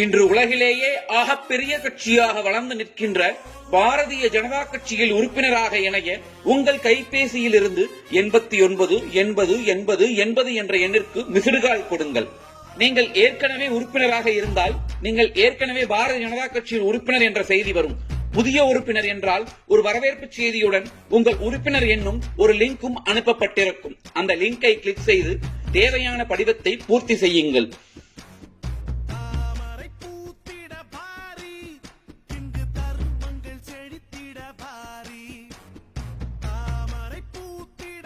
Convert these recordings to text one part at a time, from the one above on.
இன்று உலகிலேயே ஆகப்பெரிய கட்சியாக வளர்ந்து நிற்கின்ற பாரதிய ஜனதா கட்சியில் உறுப்பினராக இணைய உங்கள் கைபேசியில் இருந்து 89808080 என்ற எண்ணிற்கு மிஸ்டுகால் கொடுங்கள். நீங்கள் ஏற்கனவே உறுப்பினராக இருந்தால் நீங்கள் ஏற்கனவே பாரதிய ஜனதா கட்சியில் உறுப்பினர் என்ற செய்தி வரும். புதிய உறுப்பினர் என்றால் ஒரு வரவேற்பு செய்தியுடன் உங்கள் உறுப்பினர் எண்ணும் ஒரு லிங்கும் அனுப்பப்பட்டிருக்கும். அந்த லிங்கை கிளிக் செய்து தேவையான படிவத்தை பூர்த்தி செய்யுங்கள்.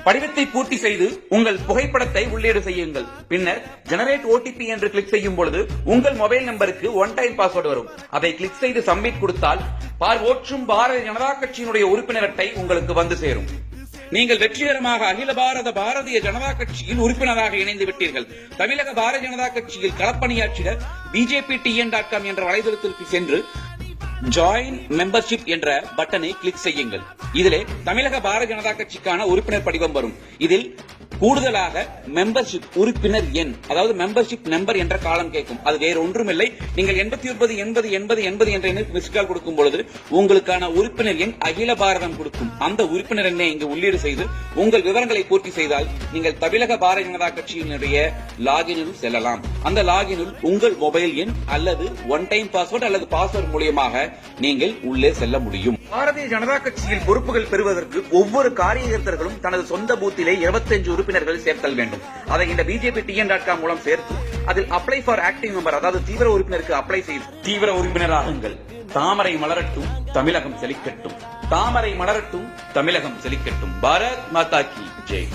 படிவத்தை பூர்த்தி செய்து உங்கள் புகைப்படத்தை உள்ளீடு செய்யுங்கள். பின்னர் ஜெனரேட் OTP என்று கிளிக் செய்யும் பொழுது உங்கள் மொபைல் நம்பருக்கு ஒன் டைம் பாஸ்வேர்டு வரும். அதை கிளிக் செய்து சப்மிட் கொடுத்தால் ஓற்றும் பாரதிய ஜனதா கட்சியினுடைய உறுப்பினர் அட்டை உங்களுக்கு வந்து சேரும். நீங்கள் வெற்றிகரமாக அகில பாரத பாரதிய ஜனதா கட்சியில் உறுப்பினராக இணைந்து விட்டீர்கள். தமிழக பாரதிய ஜனதா கட்சியில் களப்பணியாற்றிட BJPTN.com என்ற வலைதளத்திற்கு சென்று ஜாயின் மெம்பர்ஷிப் என்ற பட்டனை கிளிக் செய்யுங்கள். இதிலே தமிழக பாரதிய ஜனதா கட்சிக்கான உறுப்பினர் படிவம் வரும். இதில் கூடுதலாக மெம்பர்ஷிப் உறுப்பினர் எண், அதாவது மெம்பர்ஷிப் நம்பர் என்ற காலம் கேட்கும். அது வேறு ஒன்றுமில்லை. நீங்கள் 89808080 என்ற எண்ணுக்கு மிஸ்கால் கொடுக்கும் பொழுது உங்களுக்கான உறுப்பினர் எண் அகில பாரதம் கொடுக்கும். அந்த உறுப்பினர் எண்ணை இங்கு உள்ளீடு செய்து உங்கள் விவரங்களை பூர்த்தி செய்தால் நீங்கள் தமிழக பாரதிய ஜனதா கட்சியினுடைய லாகினில் செல்லலாம். அந்த லாகினில் உங்கள் மொபைல் எண் அல்லது ஒன் டைம் பாஸ்வேர்டு அல்லது பாஸ்வேர்டு மூலமாக நீங்கள் உள்ளே செல்ல முடியும். பாரதிய ஜனதா கட்சியில் பொறுப்புகள் பெறுவதற்கு ஒவ்வொரு காரியகர்த்தர்களும் தனது சொந்த பூத்திலே 25 உறுப்பினர்கள் சேர்த்தல் வேண்டும். அதை இந்த BJPTN.com மூலம் சேர்த்து அதில் அப்ளை ஃபார் ஆக்டிவ் மெம்பர், அதாவது தீவிர உறுப்பினருக்கு அப்ளை செய்து தீவிர உறுப்பினராகுங்கள். தாமரை மலரட்டும், தமிழகம் செழிக்கட்டும். தாமரை மலரட்டும், தமிழகம் செழிக்கட்டும். பாரத் மாதா கி ஜெய்.